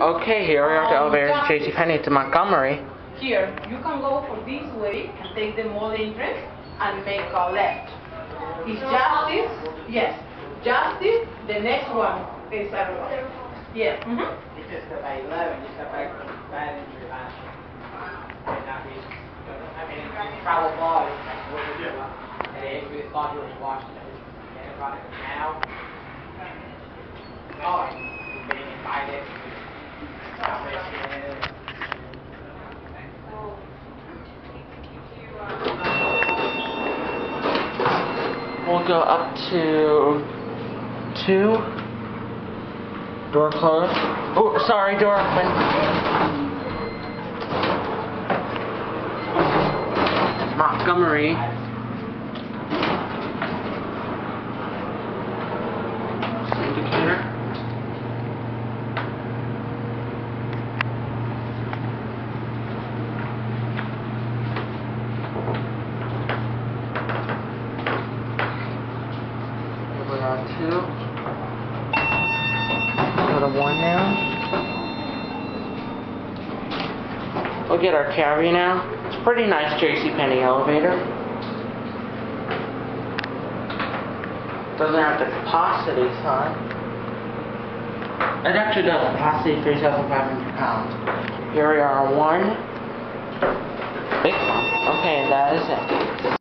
Okay, here we are at the elevator to JCPenney to Montgomery. Here, you can go for this way and take the mall entrance and make a left. Is Justice? Yes. Justice, the next one is everyone. Yes. It's just that by 11, you step back into your last. I mean, travel ball is what we do. And we thought you were Washington. And about it now. Oh, being invited. We'll go up to 2. Door closed. Oh, sorry, door open. Montgomery. Indicator. We're on 2. Go to 1 now. We'll get our carry now. It's a pretty nice JCPenney elevator. Doesn't have the capacity sign. It actually does. Capacity 3,500 pounds. Here we are on 1. Big one. Okay, that is it.